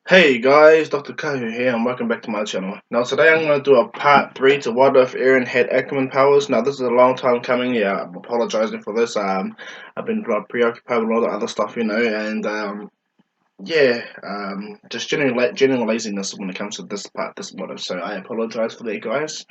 Hey guys, Dr. Kahu here and welcome back to my channel. Now today I'm going to do a part 3 to what if Eren had Ackerman powers. Now this is a long time coming, yeah, I'm apologizing for this. I've been preoccupied with a lot of other stuff, and yeah, just general laziness when it comes to this model. So I apologize for that, guys.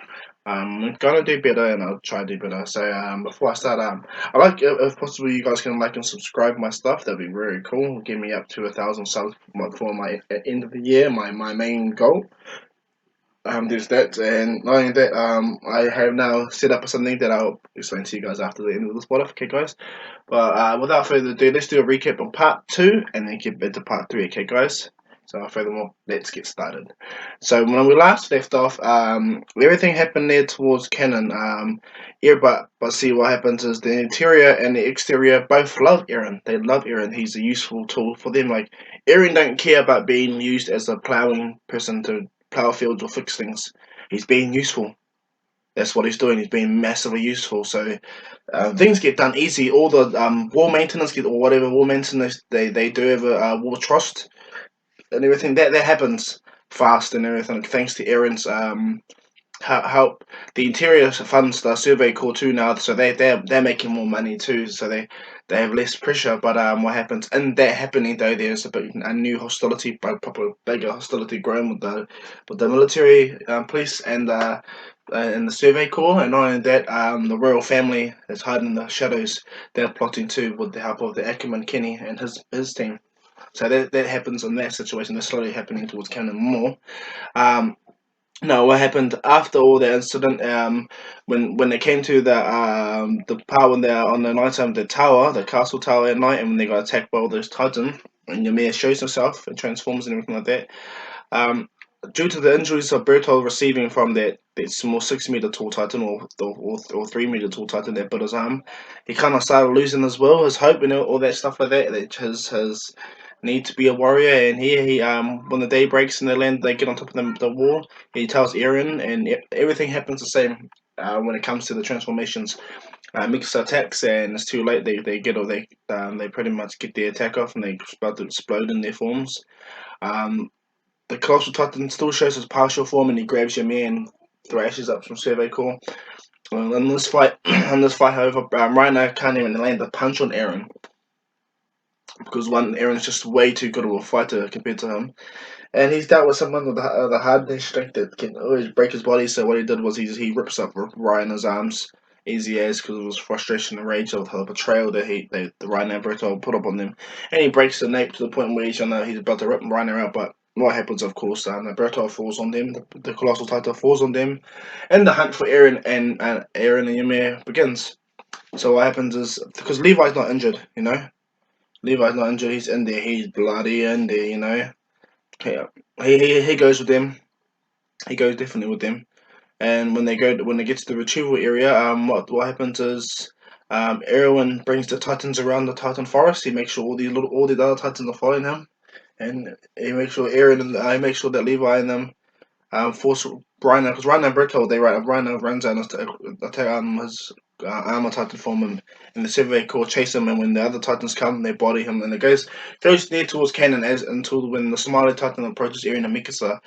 I'm gonna do better, and I'll try to do better. So before I start, I like if possible you guys can like and subscribe my stuff. That'd be very cool. Get me up to 1,000 subs for my end of the year. My main goal. There's that, and not only that, I have now set up something that I'll explain to you guys after the end of this podcast, okay, guys. But without further ado, let's do a recap on part 2 and then get into part 3, okay, guys? So, furthermore, let's get started. So, when we last left off, everything happened there towards Cannon. Yeah, but see, what happens is the interior and the exterior both love Eren. They love Eren. He's a useful tool for them. Like, Eren don't care about being used as a plowing person to plow fields or fix things. He's being useful. That's what he's doing. He's being massively useful. So things get done easy. All the wall maintenance get or whatever wall maintenance they do have a wall trust and everything that happens fast and everything thanks to Aaron's help. The interior funds the survey corps too now, so they're making more money too. So they have less pressure. But what happens in that happening though? There's a new hostility, a proper bigger hostility growing with the military police and the survey corps, and not only that, the royal family is hiding in the shadows. They're plotting too with the help of the Ackerman Kenny and his team. So that happens in that situation. That's slowly happening towards Cannon more. Um, no, what happened after all the incident? When they came to the part when they're on the night time, the tower, the castle tower at night, and when they got attacked by all those titans, and Ymir shows himself and transforms and everything like that. Um, Due to the injuries of Bertolt receiving from that small 6 meter tall titan or 3 meter tall titan that bit his arm, he kind of started losing his will, his hope, and all that stuff like that. His need to be a warrior. And here he when the day breaks and they get on top of the wall. He tells Eren, and everything happens the same. When it comes to the transformations, Mikasa attacks and it's too late. They pretty much get the attack off and they about to explode in their forms. Um, the Colossal Titan still shows his partial form and he grabs Ymir and thrashes up some Survey Corps. In this fight, however, Reiner can't even land a punch on Eren because Eren's just way too good of a fighter compared to him, and he's dealt with someone with the hard strength that can always break his body. So what he did was he rips up Reiner's arms easy as because of his frustration and rage of the betrayal that the Reiner and Bertolt put up on them, and he breaks the nape to the point where he's about to rip Reiner out, but what happens, of course, Bertolt falls on them, the Colossal Titan falls on them, and the hunt for Eren and Eren and Ymir begins. So what happens is, because Levi's not injured, Levi's not injured, he's in there, he's bloody in there, Okay, he goes with them. He goes definitely with them. And when they get to the retrieval area, what happens is, Erwin brings the Titans around the Titan forest. He makes sure all the other Titans are following him, and he makes sure Eren and I make sure that Levi and them force Reiner, because Reiner and Bertolt, Reiner runs out and attack his armor Titan form, and the Survey Corps chase him, and when the other Titans come, they body him, and it goes near towards Cannon as until when the Somali Titan approaches Eren and Mikasa.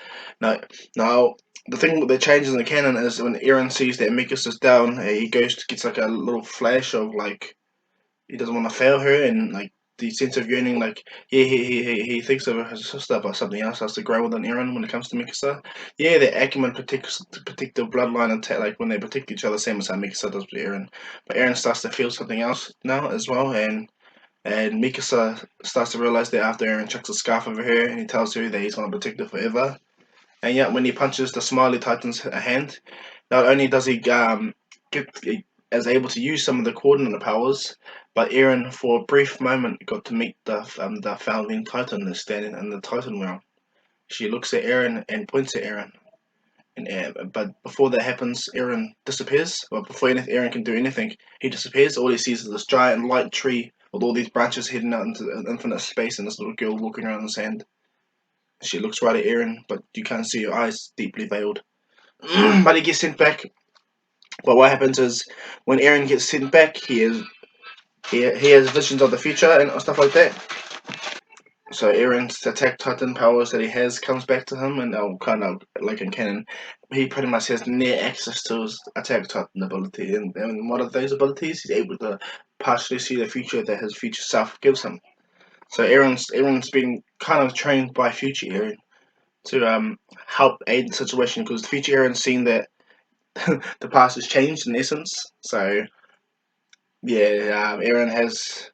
Now the thing that changes in the canon is when Eren sees that Mikasa's down, he gets like a little flash of like he doesn't want to fail her, and like the sense of yearning, like yeah, he thinks of her as a sister, but something else has to grow within Eren when it comes to Mikasa. Yeah, the Ackerman protect the bloodline and like when they protect each other, same as how Mikasa does with Eren. But Eren starts to feel something else now as well, and Mikasa starts to realize that after Eren chucks a scarf over her, and he tells her that he's gonna protect her forever. And yet, when he punches the Smiley Titan's hand, not only does he get is able to use some of the coordinate powers, but Eren, for a brief moment, got to meet the founding Titan that's standing in the Titan realm. She looks at Eren and points at Eren, but before that happens, Eren disappears. But before Eren can do anything, he disappears. All he sees is this giant light tree with all these branches heading out into infinite space, and this little girl walking around in the sand. She looks right at Eren, but you can't see her eyes, deeply veiled. But he gets sent back. But what happens is when Eren gets sent back, he has visions of the future and stuff like that. So Eren's attack Titan powers that he has comes back to him, and kind of like in canon, he pretty much has near access to his attack Titan ability, and one of those abilities he's able to partially see the future that his future self gives him. So Eren's been kind of trained by future Eren to help aid the situation because the future Eren's seen that the past has changed in essence. So yeah, Eren has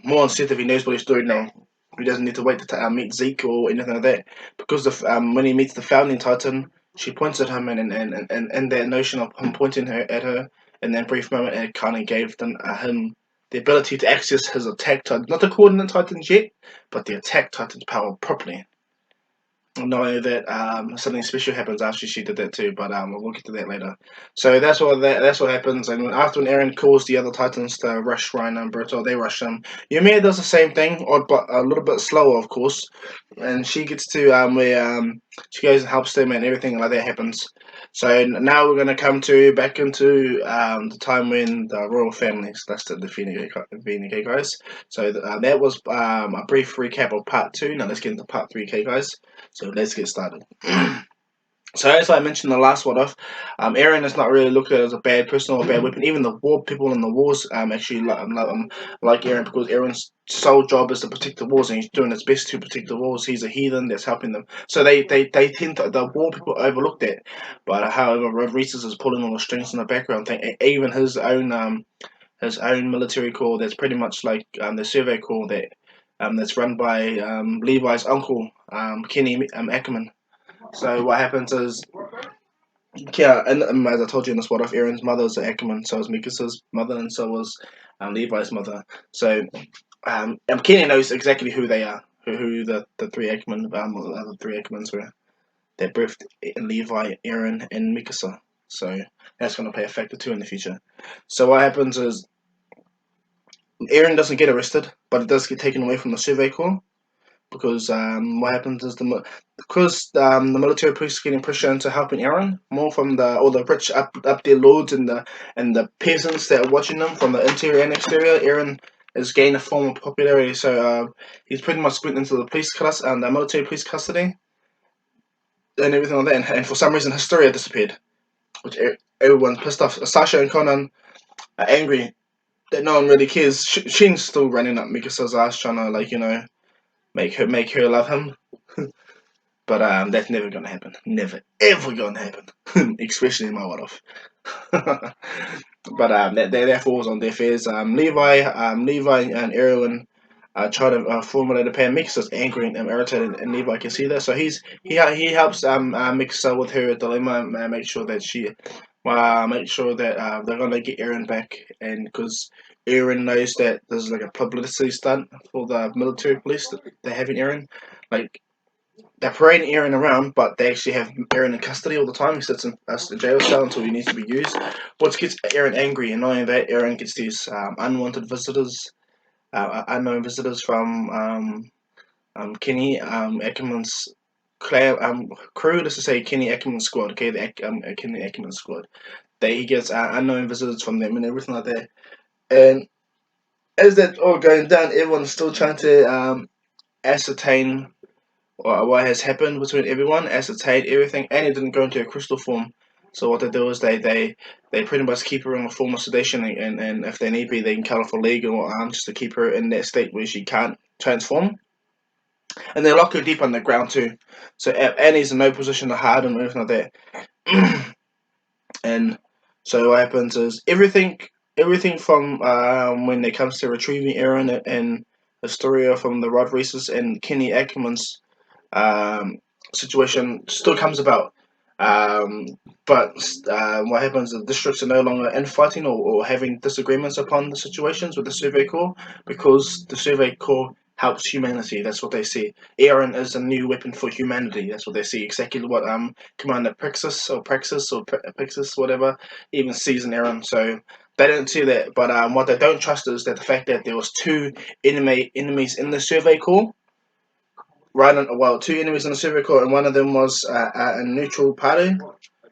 more incentive. He knows what he's doing now. He doesn't need to wait to meet Zeke or anything like that. Because when he meets the founding Titan, she points at him, and that notion of him pointing at her in that brief moment, it kind of gave him the ability to access his attack Titan, not the coordinate Titans yet, but the attack Titan's power properly. Knowing that something special happens after she did that too, but we'll get to that later. So that's what happens, and after when Eren calls the other Titans to rush Ryan and Berto, they rush him. Ymir does the same thing, or but a little bit slower, of course, and she gets to where she goes and helps them, and everything like that happens. So now we're gonna come to back into the time when the royal families listed the Venike guys. So that was a brief recap of part two. Now let's get into part three, okay, guys. So let's get started. So as I mentioned in the last one off, Eren is not really looked at as a bad person or a bad weapon. Even the war people in the wars actually like Eren because Eren's sole job is to protect the wars, and he's doing his best to protect the wars. He's a heathen that's helping them. So they tend to the war people overlook that. But however, Reiss is pulling all the strings in the background. Thing, even his own military corps that's pretty much like the survey corps that's run by Levi's uncle Kenny Ackerman. So what happens is, yeah, and as I told you in the spot off, Eren's mother is Ackerman, so is Mikasa's mother, and so was Levi's mother. So Kenny knows exactly who they are, who the three Ackerman, the three Ackermans were. They're birthed Levi, Eren, and Mikasa. So that's going to play a factor too in the future. So what happens is Eren doesn't get arrested, but it does get taken away from the Survey Corps because what happens is the military police is getting pressure into helping Eren more from the rich up there lords and the peasants that are watching them from the interior and exterior. Eren is gaining a form of popularity, so he's pretty much split into the police class and the military police custody and everything like that. And for some reason, Historia disappeared, which everyone's pissed off. Sasha and Conan are angry that no one really cares. Shin's still running up Mikasa's ass, trying to make her love him. But that's never gonna happen. Never ever gonna happen. Especially in my world of. But that falls on deaf ears. Levi and Erwin try to formulate a plan. Mixer's angry and irritated, and Levi can see that. So he helps Mixer with her dilemma and make sure that they're gonna get Eren back, and because Eren knows that there's like a publicity stunt for the military police that they're having Eren, like they're parading Eren around, but they actually have Eren in custody all the time. He sits in a jail cell until he needs to be used, which gets Eren angry. And not only that, Eren gets these unwanted visitors, unknown visitors from Kenny Ackerman's crew. Let's just say Kenny Ackerman's squad. Okay, the Kenny Ackerman squad. He gets unknown visitors from them and everything like that. And as that all going down, everyone's still trying to ascertain what has happened between everyone, ascertain everything, and it didn't go into a crystal form. So what they do is they pretty much keep her in a form of sedation, and if they need be, they can call her for legal arms just to keep her in that state where she can't transform. And they lock her deep underground too. So Annie's in no position to hide and everything like that. And so what happens is everything from when it comes to retrieving Eren and Astoria from the Rod Races and Kenny Ackerman's um, situation still comes about. Um, but what happens is the districts are no longer infighting or having disagreements upon the situations with the Survey Corps because the Survey Corps helps humanity. That's what they see. Eren is a new weapon for humanity. That's what they see. Exactly what Commander Praxis, whatever, even sees in Eren. So they don't see that. But what they don't trust is that the fact that there was two enemies in the Survey Corps two enemies in the Survey Corps, and one of them was a neutral party.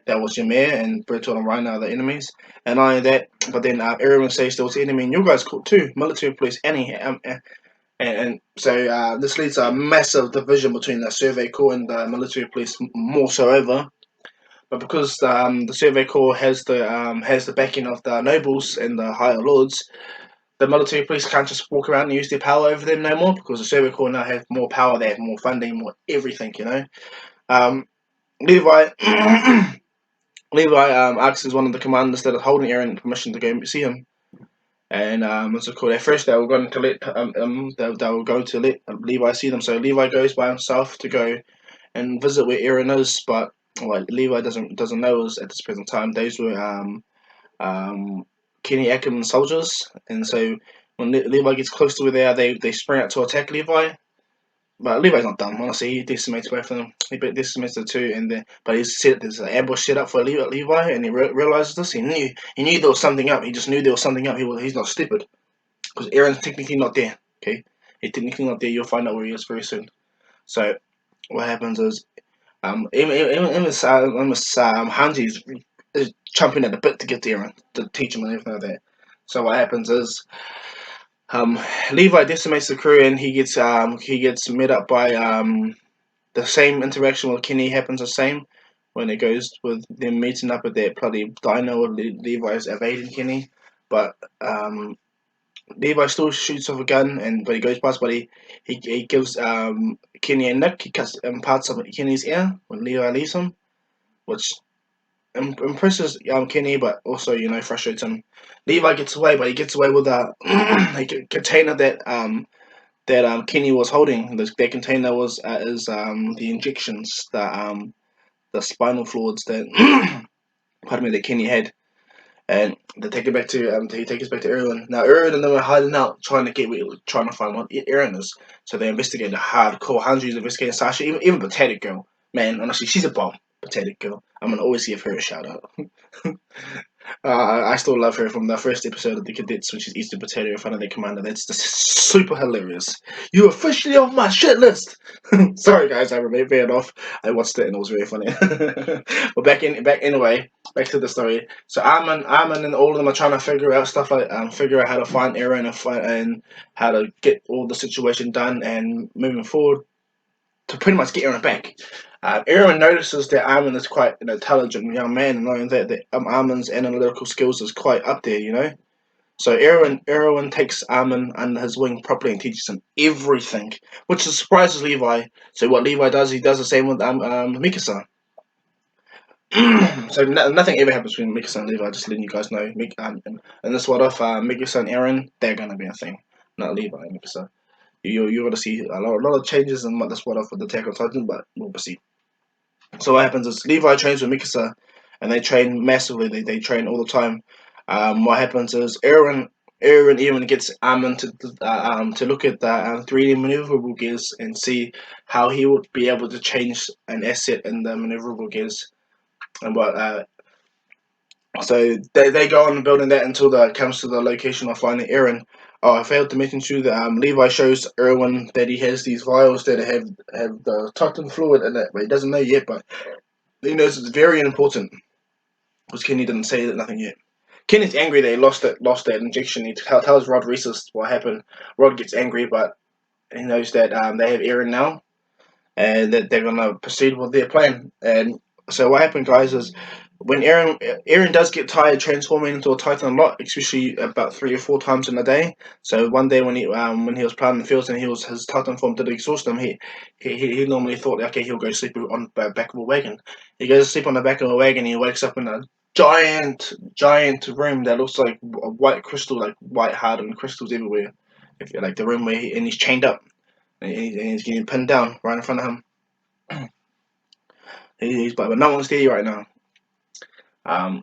That was Ymir and Bertolt and Ryan are the enemies. And not only that, but then everyone says there was an enemy in your guys' court too, military police, Annie. And so this leads to a massive division between the Survey Corps and the military police, more so ever. But because the Survey Corps has the backing of the nobles and the higher lords, the military police can't just walk around and use their power over them no more, because the Survey Corps now have more power, they have more funding, more everything, you know. Um, Levi Levi asks one of the commanders that are holding Eren permission to go see him. And what's it called? At first, they were going to let they were going to let Levi see them. So Levi goes by himself to go and visit where Eren is, but what Levi doesn't know is at this present time those were um, Kenny Ackerman soldiers, and so when Levi gets close to where they spring out to attack Levi. But Levi's not dumb, honestly. He decimates both of them. He decimates the two, and then but there's an ambush set up for Levi, and he realizes this. He knew there was something up. He just knew there was something up. He's not stupid, because Eren's technically not there. Okay, he's technically not there. You'll find out where he is very soon. So what happens is Hanji is chomping at the bit to get to Eren to teach him and everything like that. So what happens is um, Levi decimates the crew, and he gets met up by the same interaction with Kenny happens the same when it goes with them meeting up at that bloody dino. Levi's evading Kenny, but Levi still shoots off a gun, but he goes past, but he gives Kenny a nick. He cuts parts of Kenny's ear when Levi leaves him, which impresses Kenny, but also frustrates him. Levi gets away, but he gets away with a container that Kenny was holding. That container was is the injections, the spinal fluids that pardon me, that Kenny had. And they take it back to he takes us back to Eren. Now Eren and them are hiding out, trying to find what Eren is. So they investigate the hardcore. Hanji's investigating Sasha, even Potato Girl. Man, honestly, she's a bomb. Potato Girl. I'm gonna always give her a shout out. I still love her from the first episode of the Cadets when she's eating potato in front of their commander. That's just super hilarious. You're officially off my shit list. Sorry guys, I remain veered off. I watched it and it was very funny. But back to the story. So Armin, and all of them are trying to figure out stuff like figure out how to find Eren and how to get all the situation done and moving forward to pretty much get Eren back. Eren notices that Armin is quite an intelligent young man, knowing that Armin's analytical skills is quite up there, you know. So Eren takes Armin under his wing properly and teaches him everything, which surprises Levi. So what Levi does, he does the same with Mikasa. So nothing ever happens between Mikasa and Levi. Just letting you guys know. And this what if Mikasa and Eren, they're gonna be a thing, not Levi and Mikasa. You're gonna see a lot of changes in this what if with the Attack on Titan, but we'll see. So what happens is Levi trains with Mikasa, and they train massively. They train all the time. What happens is Eren even gets Armin to look at the 3D maneuverable gears and see how he would be able to change an asset in the maneuverable gears. And what so they go on building that until it comes to the location of finding Eren. Oh, I failed to mention too that Levi shows Erwin that he has these vials that have the Titan fluid in it, but he doesn't know yet. But he knows it's very important because Kenny didn't say nothing yet. Kenny's angry that he lost that injection. He tells Rod Reiss what happened. Rod gets angry, but he knows that they have Eren now, and that they're gonna proceed with their plan. And so what happened, guys, is when Eren does get tired transforming into a Titan a lot, especially about 3 or 4 times in a day. So one day when he was playing in the fields and his Titan form did exhaust him, he normally thought, okay, he'll go sleep on the back of a wagon. He goes to sleep on the back of a wagon. He wakes up in a giant room that looks like a white crystal, like white hardened crystals everywhere. If you like the room where he's chained up and he's getting pinned down right in front of him. But no one's there right now.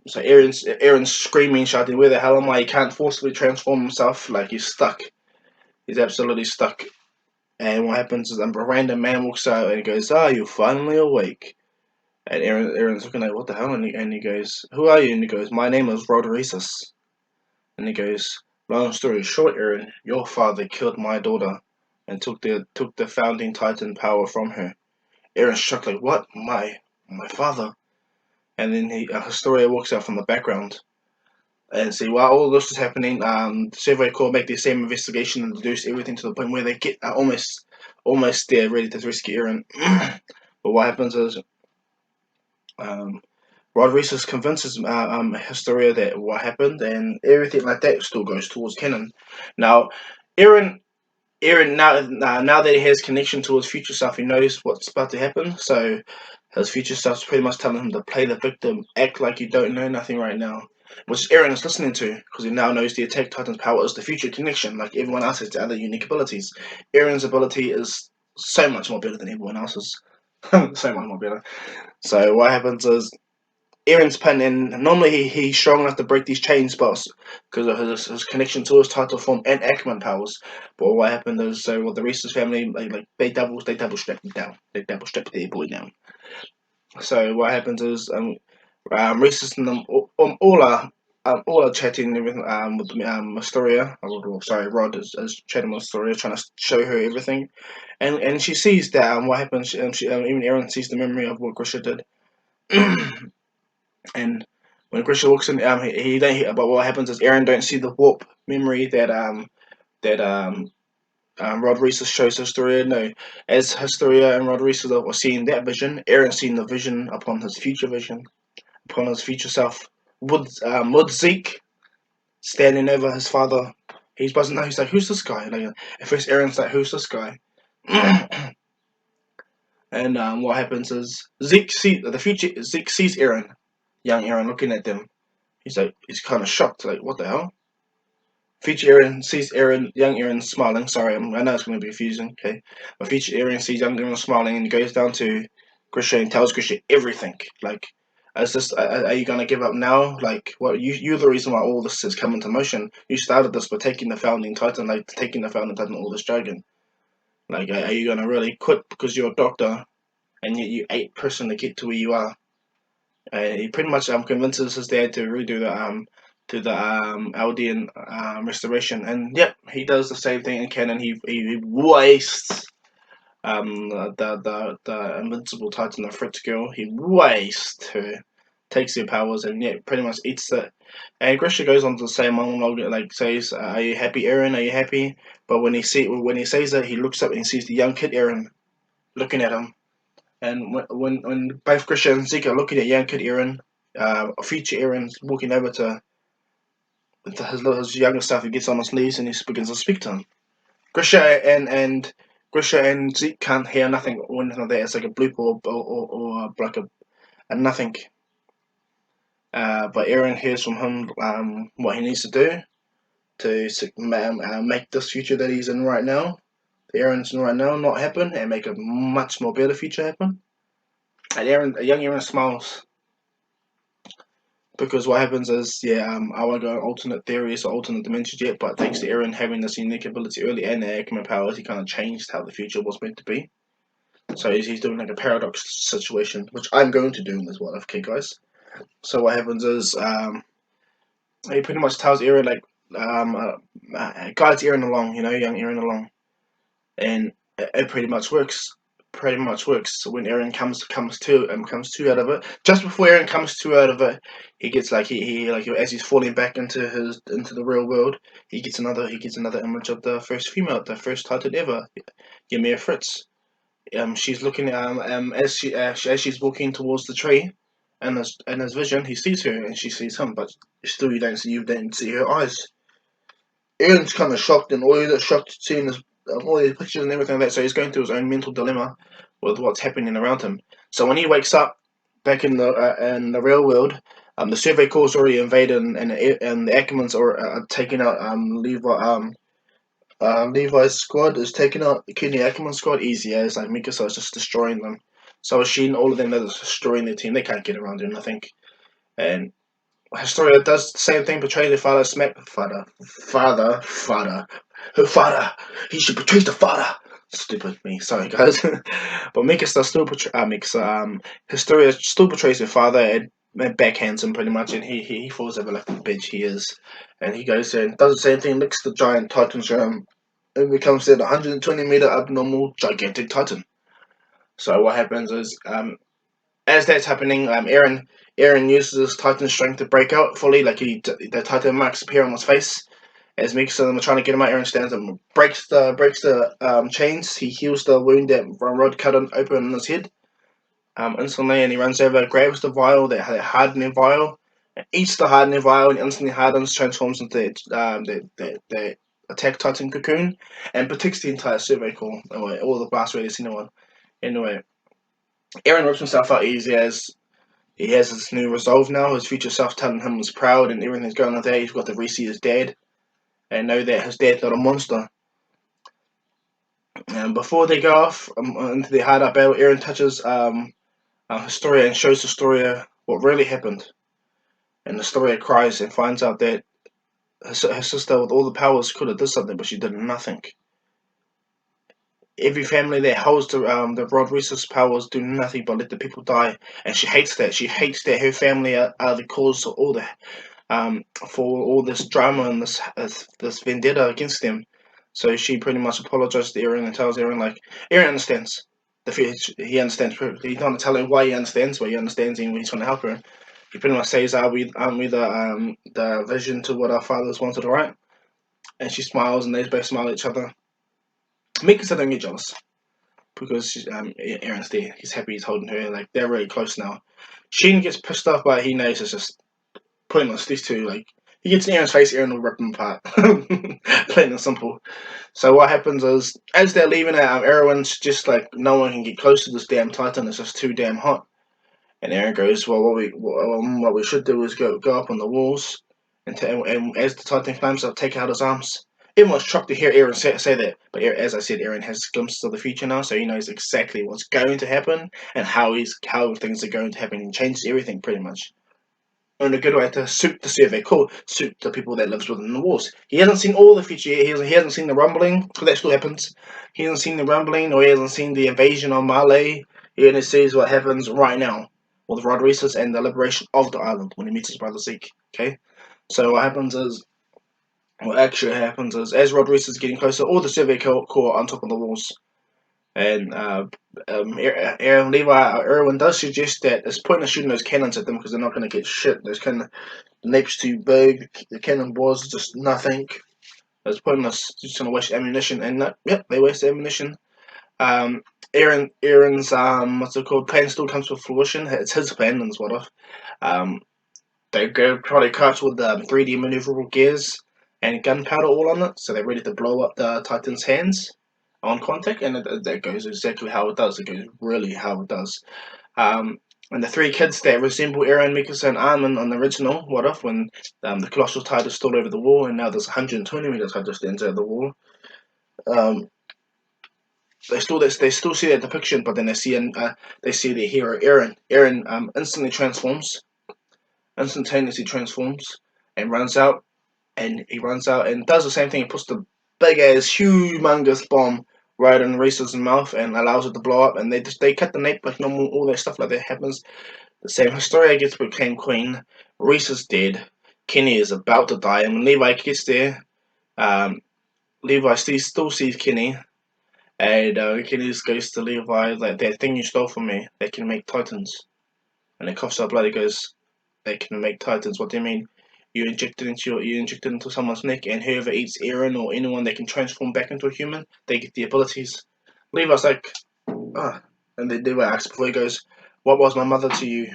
So Eren's screaming, shouting, "Where the hell am I?" He can't forcibly transform himself. Like he's stuck. He's absolutely stuck. And what happens is a random man walks out and he goes, "Ah, you're finally awake." And Eren's looking like, "What the hell?" And he goes, "Who are you?" And he goes, "My name is Reiss." And he goes, "Long story short, Eren, your father killed my daughter and took the founding Titan power from her." Eren's shocked, like, "What? My father?" And then Historia walks out from the background. And see, while all this is happening, the Survey Corps make the same investigation and deduce everything to the point where they get almost there, ready to rescue Eren. But what happens is, um, Rod Reiss convinces Historia that what happened and everything like that still goes towards canon. Now, Eren now that he has connection to his future self, he knows what's about to happen. So his future self's pretty much telling him to play the victim, act like you don't know nothing right now, which Eren is listening to because he now knows the Attack Titan's power is the future connection, like everyone else has to other unique abilities. Eren's ability is so much more better than everyone else's, so much more better. So what happens is Eren's pen, and normally he's strong enough to break these chains, but because of his connection to his title form and Ackerman powers. But what happened is, so with the Reese's family, they double strap him down. They double strap their boy down. So what happens is, Reese's and them all are chatting and everything with Astoria. Sorry, Rod is chatting with Astoria, trying to show her everything, and she sees that what happens. Even Eren sees the memory of what Grisha did. And when Christian walks in, he don't. But what happens is Eren don't see the warp memory that Rod Reese shows Historia. No, as Historia and Rod Reese are seeing that vision, Eren's seeing the vision, upon his future self. Would Zeke standing over his father. He doesn't know. He's like, who's this guy? Like, at first, Eren's like, who's this guy? And what happens is Zeke sees Eren, young Eren, looking at them. He's kind of shocked, like, what the hell? Future Eren sees young Eren smiling. Sorry, I know it's going to be confusing, okay? But future Eren sees young Eren smiling and goes down to Grisha and tells Grisha everything. Like, are you going to give up now? Like, what, you're the reason why all this has come into motion. You started this by taking the Founding Titan, all this jargon. Like, are you going to really quit because you're a doctor and yet you ate person to get to where you are? He pretty much convinces his dad to redo the Aldean restoration, and yep, he does the same thing in canon. He wastes the invincible Titan, the Fritz girl. He wastes her, takes her powers, and yet pretty much eats it. And Grisha goes on to say monologue, like says, "Are you happy, Eren? Are you happy?" But when he says that, he looks up and he sees the young kid Eren looking at him. And when both Grisha and Zeke are looking at young kid Eren, future Eren's walking over to his younger self. He gets on his knees and he begins to speak to him. Grisha and Zeke can't hear nothing or anything like that. It's like a bloop or like a nothing. But Eren hears from him what he needs to do to make this future that he's in right now, the Eren's in right now, not happen and make a much more better future happen. And young Eren smiles because what happens is, I won't go on alternate theories or alternate dimensions yet, but thanks to Eren having this unique ability early and the Ackerman powers, he kind of changed how the future was meant to be. So he's doing like a paradox situation, which I'm going to do as well, okay, guys? So what happens is, he pretty much tells Eren, like, guides Eren along, young Eren along. And it pretty much works. Pretty much works. So when Eren comes to out of it, just before Eren comes to out of it, he gets like he like as he's falling back into the real world, he gets another image of the first female, the first Titan ever, Ymir Fritz. She's looking as she's walking towards the tree, and his vision, he sees her and she sees him, but still you don't see her eyes. Aaron's kind of shocked and all he's shocked seeing this, all these pictures and everything like that. So he's going through his own mental dilemma with what's happening around him. So when he wakes up back in the real world, the Survey Corps already invaded and the Ackermans are taking out Levi's squad is taking out the Kenny Ackerman squad easy as like Mikasa is just destroying them. So is she and all of them that is destroying their team. They can't get around him, I think. And Historia does the same thing, portrays her father, her father. He should betray the father. Stupid me, sorry guys. But Mikasa still Historia still portrays her father and backhands him pretty much, and he falls over like the bitch he is. And he goes there and does the same thing, licks the giant Titan serum, and becomes that 120-meter abnormal gigantic Titan. So what happens is As that's happening, Eren uses his Titan strength to break out fully, like the Titan marks appear on his face. As Mikasa and them are trying to get him out, Eren stands up and breaks the chains. He heals the wound that Rod cut open on his head. Instantly, and he runs over, grabs the vial, that hardening vial, and eats the hardening vial, and instantly hardens, transforms into the attack Titan cocoon, and protects the entire survey core. Anyway, all the blast radius, anyone. Anyway, Eren rips himself out easy as he has his new resolve now. His future self telling him was proud and everything's going on there. He's got to re-see his dad and know that his dad's not a monster. And before they go off into the hideout battle, Eren touches Historia and shows Historia what really happened. And Historia cries and finds out that her sister, with all the powers, could have done something, but she did nothing. Every family that holds the Rod Reese's powers do nothing but let the people die, and she hates that. She hates that her family are the cause of all the for all this drama and this vendetta against them. So she pretty much apologizes to Eren and tells Eren like Eren understands. He understands. He's not telling why he understands, but he understands him when he's trying to help her. He pretty much says, aren't we the vision to what our fathers wanted, right?" And she smiles, and they both smile at each other. Mikasa don't get jealous because Eren's there. He's happy he's holding her. Like they're really close now. Sheen gets pissed off, but he knows it's just pointless. These two, like, he gets in Eren's face, Eren will rip him apart. Plain and simple. So what happens is, as they're leaving out, Erwin's just like, no one can get close to this damn Titan. It's just too damn hot. And Eren goes, well, what we should do is go up on the walls, and as the Titan climbs up, take out his arms. Everyone's shocked to hear Eren say that, but as I said, Eren has glimpses of the future now, so he knows exactly what's going to happen and how things are going to happen. He changes everything pretty much in a good way to suit the survey core, suit the people that lives within the walls. He hasn't seen all the future yet. He hasn't seen the rumbling, because that still happens. He hasn't seen the rumbling, or he hasn't seen the invasion on Malay. He only sees what happens right now with Rod Reese's and the liberation of the island when he meets his brother Zeke. Okay, so what actually happens is, as Rod Reese is getting closer, all the survey core on top of the walls. And Erwin does suggest that it's pointless shooting those cannons at them because they're not going to get shit. Those the nape's too big, the cannonballs just nothing. It's pointless, just going to waste ammunition. And yep, they waste ammunition. Eren's what's it called? Plan still comes to fruition. It's his plan and sort of. They go probably carts with 3D maneuverable gears and gunpowder all on it, so they're ready to blow up the Titan's hands on contact, and that goes exactly how it does. It goes really how it does. And the three kids that resemble Eren, Mikasa, and Armin on the original What If, when the colossal tide is still over the wall, and now there's 120 meters high just inside the wall. They still see that depiction, but then they see their hero Eren. Eren instantaneously transforms, and runs out and does the same thing. He puts the big ass, humongous bomb right in Reese's mouth and allows it to blow up. And they cut the nape like normal. All that stuff like that happens. The same. Historia gets proclaimed queen. Reese is dead. Kenny is about to die. And when Levi gets there, um, Levi still sees Kenny. And Kenny just goes to Levi like, that thing you stole from me, they can make titans. And he coughs up blood. He goes, they can make titans. What do you mean? You inject it into someone's neck, and whoever eats Eren or anyone that can transform back into a human, they get the abilities. Levi's like, ah, and then Levi asks before he goes, "What was my mother to you?"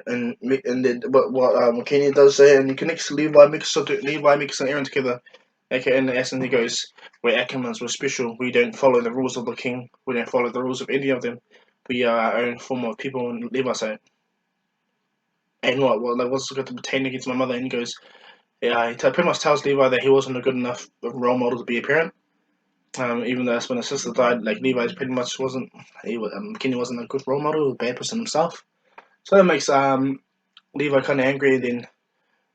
And then what Kenny does say, and he connects Levi, Mikasa, and Eren together. Okay, in the essence, he goes, "We're Ackermans. We're special. We don't follow the rules of the king. We don't follow the rules of any of them. We are our own form of people." And Levi say, and what's got to pertain against my mother? And he goes, yeah, he pretty much tells Levi that he wasn't a good enough role model to be a parent. Even though when his sister died, like Levi pretty much wasn't, Kenny wasn't a good role model, a bad person himself. So that makes Levi kind of angry. Then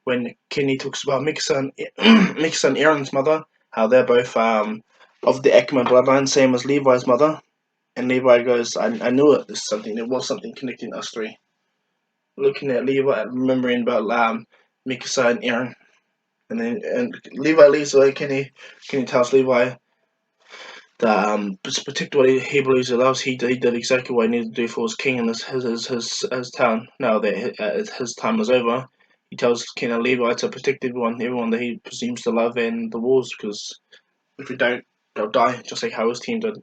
when Kenny talks about Mikasa and Eren's mother, how they're both of the Ackerman bloodline, same as Levi's mother, and Levi goes, I knew it. There was something connecting us three. Looking at Levi, remembering about Mikasa and Eren. And Levi leaves away. Kenny tells Levi, Just protect what he believes he loves. He did exactly what he needed to do for his king and his town. Now that his time is over, he tells King Levi to protect everyone that he presumes to love and the walls, because if you don't, they'll die, just like how his team did.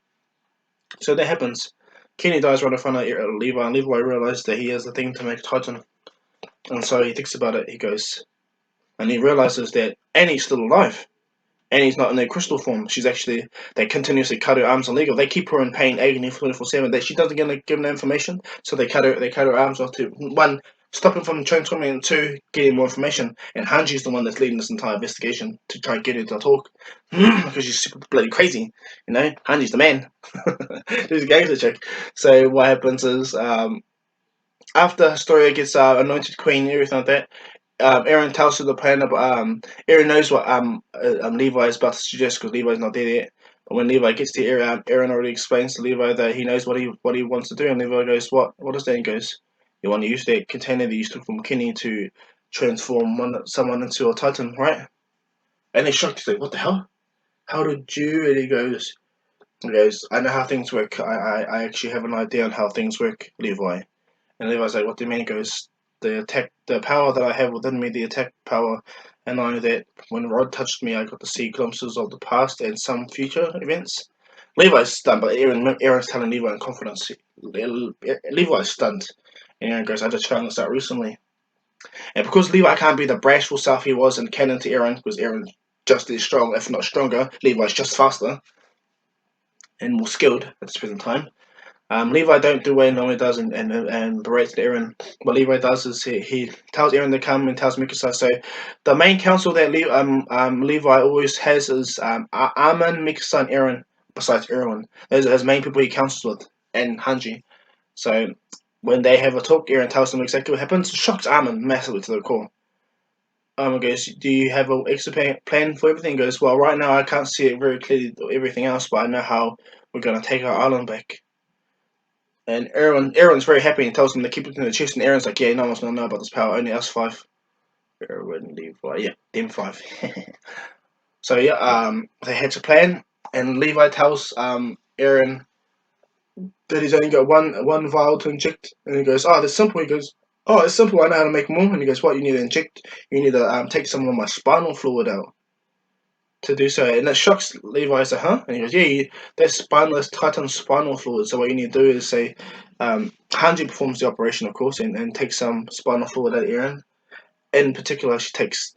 So that happens. Kenny dies right in front of Levi, and Levi realizes that he has the thing to make a Titan. And so he thinks about it, and he realizes that Annie's still alive. Annie's not in her crystal form. They continuously cut her arms illegal. They keep her in pain, agony 24/7. That she doesn't give them information, so they cut her arms off to, one, stop him from transforming, and two, getting more information. And Hanji's the one that's leading this entire investigation to try and get her to talk. Because she's super bloody crazy, Hanji's the man. She's a gangster chick. So what happens is, after Historia gets anointed queen and everything like that, Eren tells her the plan of Eren knows what Levi is about to suggest, because Levi's not there yet. But when Levi gets to Eren already explains to Levi that he knows what he wants to do, and Levi goes, "What is that?" He goes, "You want to use that container that you took from Kenny to transform someone into a Titan, right?" And they're shocked. He's like, "What the hell? How did you?" And he goes, "I know how things work. I actually have an idea on how things work, Levi." And Levi's like, "What do you mean?" He goes, the power that I have within me, the attack power, and I know that when Rod touched me, I got to see glimpses of the past and some future events. Levi's stunned, but Eren's telling Levi in confidence. Levi's stunned. And Eren goes, "I just found this out recently." And because Levi can't be the bashful self he was in canon to Eren, because Eren's just as strong, if not stronger, Levi's just faster and more skilled at this present time. Levi don't do what he normally does and berates Eren. What Levi does is he tells Eren to come and tells Mikasa. So the main council that Levi always has is Armin, Mikasa, and Eren. Besides Erwin, those are his main people he counsels with, and Hanji. So when they have a talk, Eren tells them exactly what happens. Shocks Armin massively to the core. Armin goes, "Do you have an extra plan for everything?" He goes, "Well, right now I can't see it very clearly, everything else, but I know how we're gonna take our island back." And Eren's very happy and tells him to keep it in the chest. And Eren's like, "Yeah, no one's gonna know about this power. Only us five." Eren, Levi, yeah, them five. So yeah, they hatch a plan, and Levi tells Eren that he's only got one vial to inject, and he goes, "Oh, that's simple." He goes, "Oh, it's simple. I know how to make more." And he goes, "What? You need to inject? You need to take some of my spinal fluid out to do so." And that shocks Levi. He's like, "Huh?" And he goes, "Yeah, that's spineless Titan spinal fluid. So what you need to do is say, Hanji performs the operation, of course, and takes some spinal fluid out of Eren. In particular, she takes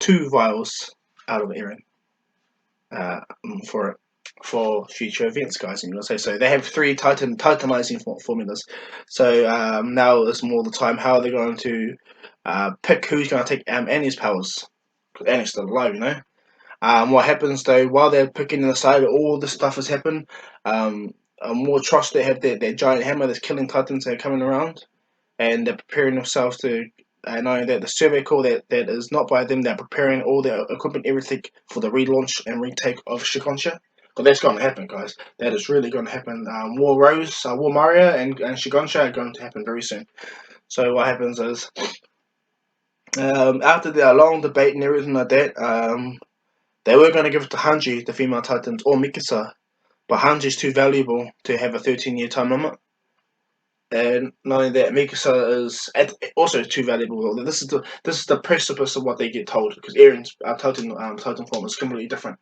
2 vials out of Eren for future events, guys. And you'll say so. They have 3 titanizing formulas. So now it's more the time how they're going to pick who's going to take Annie's powers. Because Annie's still alive. What happens though, while they're picking aside all this stuff has happened, more trust they have their giant hammer that's killing titans that are coming around, and they're preparing themselves to. Knowing that the survey call that is not by them, they're preparing all their equipment, everything for the relaunch and retake of Shigansha. But that's going to happen, guys. That is really going to happen. War Rose, War Maria, and Shigansha are going to happen very soon. So what happens is, after the long debate and everything like that, they were going to give it to Hanji, the female Titans, or Mikasa, but Hanji's too valuable to have a 13-year time limit. And not only that, Mikasa is also too valuable. This is the precipice of what they get told, because Eren's Titan form is completely different.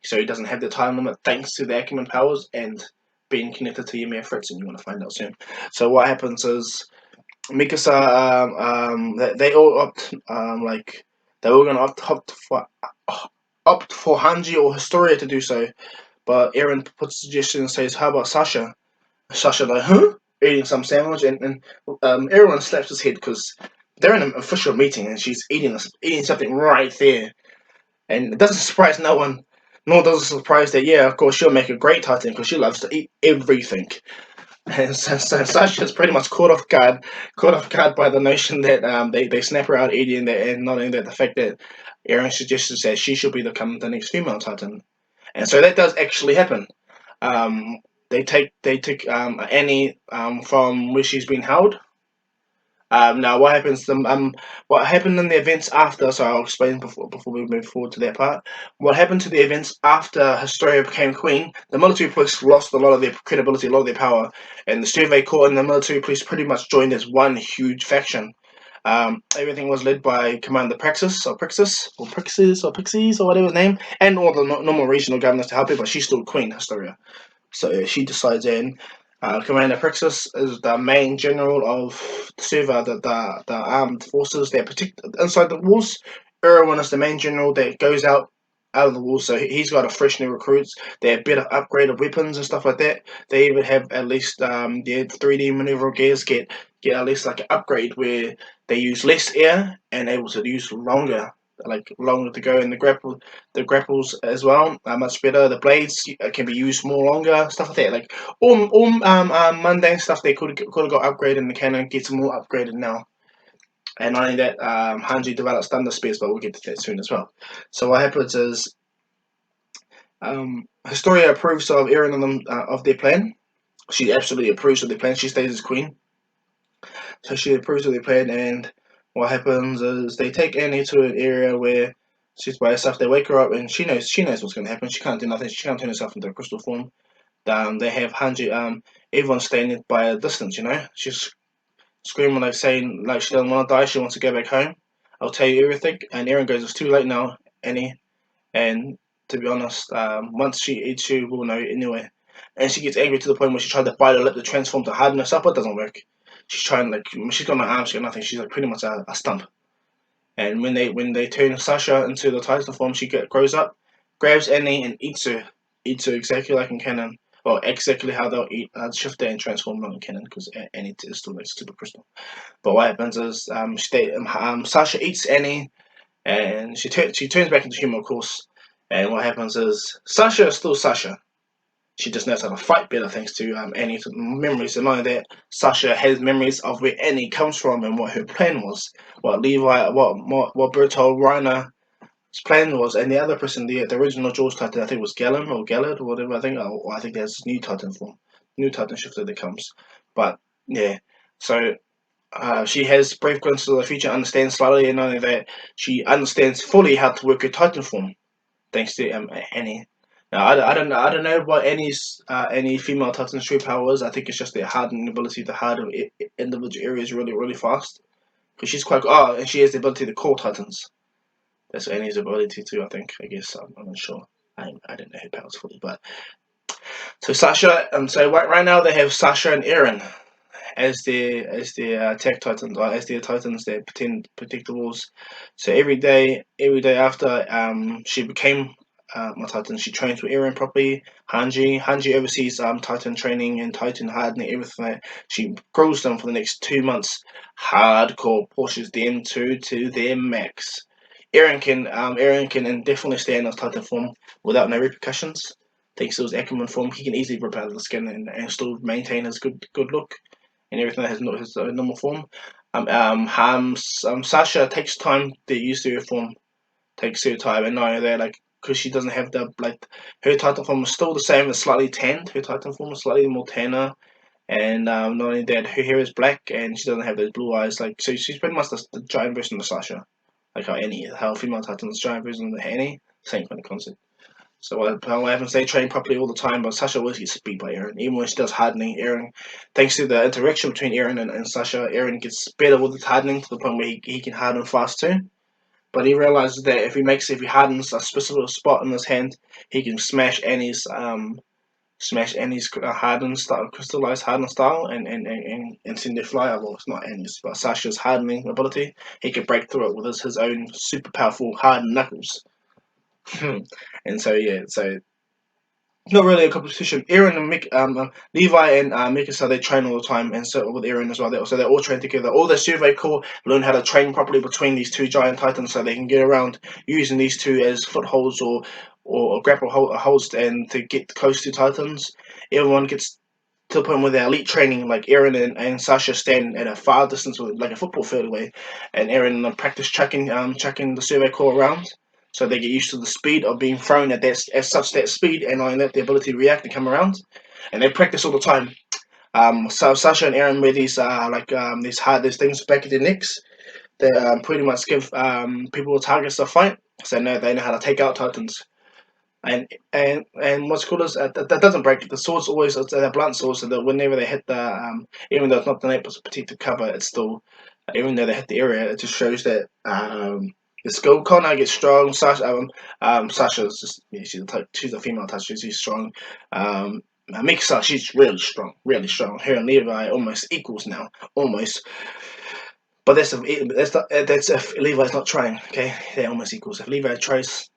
So he doesn't have the time limit thanks to the Ackerman powers and being connected to Ymir Fritz, and you're going to find out soon. So what happens is Mikasa, they all they were going to opt for Hanji or Historia to do so, but Eren puts a suggestion and says, "How about Sasha?" Sasha like, "Huh?" Eating some sandwich, and everyone slaps his head because they're in an official meeting and she's eating something right there, and it doesn't surprise no one. Nor does it surprise that, yeah, of course she'll make a great Titan because she loves to eat everything. And so Sasha's pretty much caught off guard by the notion that they snap her out eating that, and not only that, the fact that Eren suggested that she should become the next female Titan, and so that does actually happen. They take Annie from where she's been held, Now, what happened in the events after? So I'll explain before we move forward to that part. What happened to the events after Historia became queen? The military police lost a lot of their credibility, a lot of their power, and the Survey Corps and the military police pretty much joined as one huge faction. Everything was led by Commander Praxis or whatever his name, and all the normal regional governors to help her, but she's still queen, Historia. So she decides in. Commander Praxis is the main general of the armed forces that protect inside the walls. Erwin is the main general that goes out of the walls. So he's got a fresh new recruits. They have better upgraded weapons and stuff like that. They even have at least their 3D maneuver gears get at least like an upgrade where they use less air and able to use longer to go, and the grapples as well are much better. The blades can be used more longer, stuff like that. Like all mundane stuff they could have got upgraded in the canon gets more upgraded now. And not only that, Hanji develops thunder spears, but we'll get to that soon as well. So what happens is Historia approves of Eren and them of their plan. She absolutely approves of their plan. She stays as queen. So she approves of their plan, and what happens is they take Annie to an area where she's by herself. They wake her up, and she knows what's going to happen. She can't do nothing. She can't turn herself into a crystal form. They have Hanji. Everyone standing by a distance. She's screaming like saying like she doesn't want to die. She wants to go back home. I'll tell you everything. And Eren goes, "It's too late now, Annie." And to be honest, once she eats you, we'll know anyway. And she gets angry to the point where she tried to bite her lip to transform to harden herself, but it doesn't work. She's got no arms, she's got nothing. She's like pretty much a stump. And when they turn Sasha into the Titan form, she grows up, grabs Annie and eats her exactly like in canon, or exactly how they'll eat shift and transform not in canon because Annie is still like super crystal. But what happens is Sasha eats Annie and she turns back into human, of course. And what happens is Sasha is still Sasha. She just knows how to fight better thanks to Annie's memories. And not only that, Sasha has memories of where Annie comes from and what her plan was, what Levi, what Bertold Reiner plan was, and the other person, the original George Titan, I think was Gallon or Gallard or whatever. I think there's new Titan form, new Titan shifter that comes. But yeah, so she has brief glimpses of the future, understands slightly, and not only that, she understands fully how to work her Titan form, thanks to Annie. Now, I don't know what any female Titan's true power is. I think it's just their hardening ability to harden individual areas really, really fast. Because she's quite and she has the ability to call Titans. That's Annie's ability too. I guess I'm not sure. I don't know her powers fully, but so Sasha. So right now they have Sasha and Eren as the tech titans, or as the titans that protect the walls. So every day after she became a titan, she trains with Eren properly. Hanji oversees titan training and titan hardening, everything. She grows them for the next 2 months. Hardcore pushes them to their max. Eren can indefinitely stay in his titan form without no repercussions. Thanks to his Ackerman form, he can easily rip out of the skin and still maintain his good look and everything that has his normal form. Sasha takes time to use her form, takes her time, and know that because she doesn't have her Titan form is still the same, it's slightly tanned. Her Titan form is slightly more tanner, and not only that, her hair is black and she doesn't have those blue eyes. So she's pretty much the giant version of Sasha, like how female Titan's giant version of Annie, same kind of concept. So what happens? They train properly all the time, but Sasha always gets beat by Eren. Even when she does hardening, Eren, thanks to the interaction between Eren and Sasha, Eren gets better with his hardening to the point where he can harden fast too. But he realizes that if he hardens a specific spot in his hand, he can smash Annie's hardened style, crystallized hardened style, and send it fly. Well, it's not Annie's, but Sasha's hardening ability. He can break through it with his own super powerful hardened knuckles. And so yeah, so not really a competition. Eren and Levi and Mikasa, they train all the time, and so with Eren as well. They all train together. All the Survey Corps learn how to train properly between these two giant titans, so they can get around using these two as footholds or grapple holds and to get close to titans. Everyone gets to the point where they're elite training, like Eren and Sasha stand at a far distance, like a football field away, and Eren practice chucking the Survey Corps around. So they get used to the speed of being thrown at such that speed, and on that the ability to react and come around. And they practice all the time. So Sasha and Eren wear these things back at their necks that pretty much give people targets to fight. So they know how to take out Titans. And what's cool is that doesn't break. The swords always they're blunt swords, so that whenever they hit the even though it's not the nape's protective cover, it's still even though they hit the area, it just shows that the skill Connor gets strong. Sasha's just she's a female touch. She's strong. Mikasa, she's really strong, really strong. Her and Levi almost equals now, almost. But that's if Levi's not trying. Okay, they're almost equals. If Levi tries,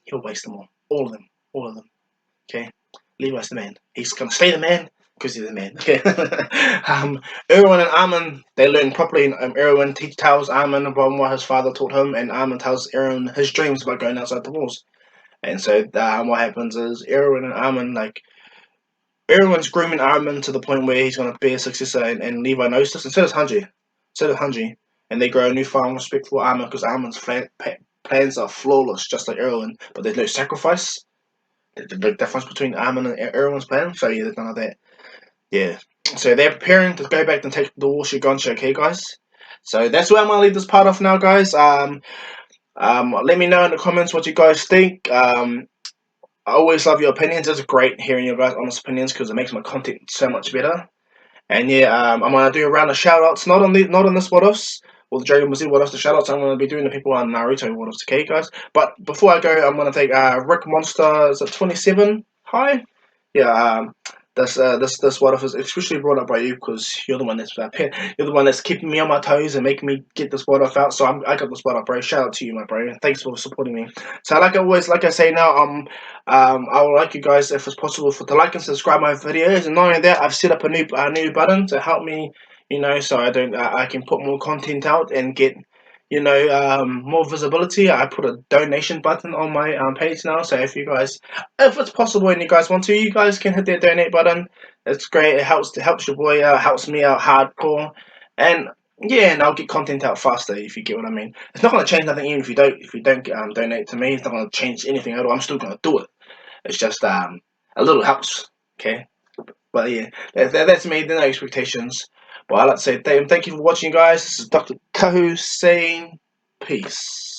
he'll waste them all of them, all of them. Okay, Levi's the man. He's gonna stay the man because he's the man. Okay. Erwin and Armin they learn properly. Erwin tells Armin about what his father taught him, and Armin tells Erwin his dreams about going outside the walls. And so what happens is Erwin and Armin Erwin's grooming Armin to the point where he's gonna be a successor, and Levi knows this. And so does Hanji. So does Hanji. And they grow a newfound respect for Armin because Armin's plans are flawless, just like Erwin, but there's no sacrifice. The big difference between Armin and Erwin's plan. So yeah, there's none of that. Yeah. So they're preparing to go back and take the Warshu Gonsha, okay, guys? So that's where I'm gonna leave this part off now, guys. Let me know in the comments what you guys think. I always love your opinions. It's great hearing your guys' honest opinions because it makes my content so much better. And yeah, I'm gonna do a round of shout outs, not on this what offs or the Dragon Ball Z what offs, the shout outs I'm gonna be doing the people on Naruto what offs, okay guys? But before I go I'm gonna take Rick Monster, is it 27? Hi? Yeah, this what off is especially brought up by you because you're the one you're the one that's keeping me on my toes and making me get this what off out. So I got this what off, bro. Shout out to you, my bro. Thanks for supporting me. So like I say now, I would like you guys, if it's possible, to like and subscribe my videos. And not only that, I've set up a new button to help me, so I can put more content out and get more visibility. I put a donation button on my page now, so if if it's possible and you guys want to, you guys can hit that donate button. It's great. It helps your boy out, helps me out hardcore, and yeah, and I'll get content out faster if you get what I mean. It's not gonna change nothing even if you don't donate to me. It's not gonna change anything at all. I'm still gonna do it. It's just a little helps. Okay, but yeah, that's me. There are no expectations. But I'd like to say thank you for watching, guys. This is Dr. Kahu saying peace.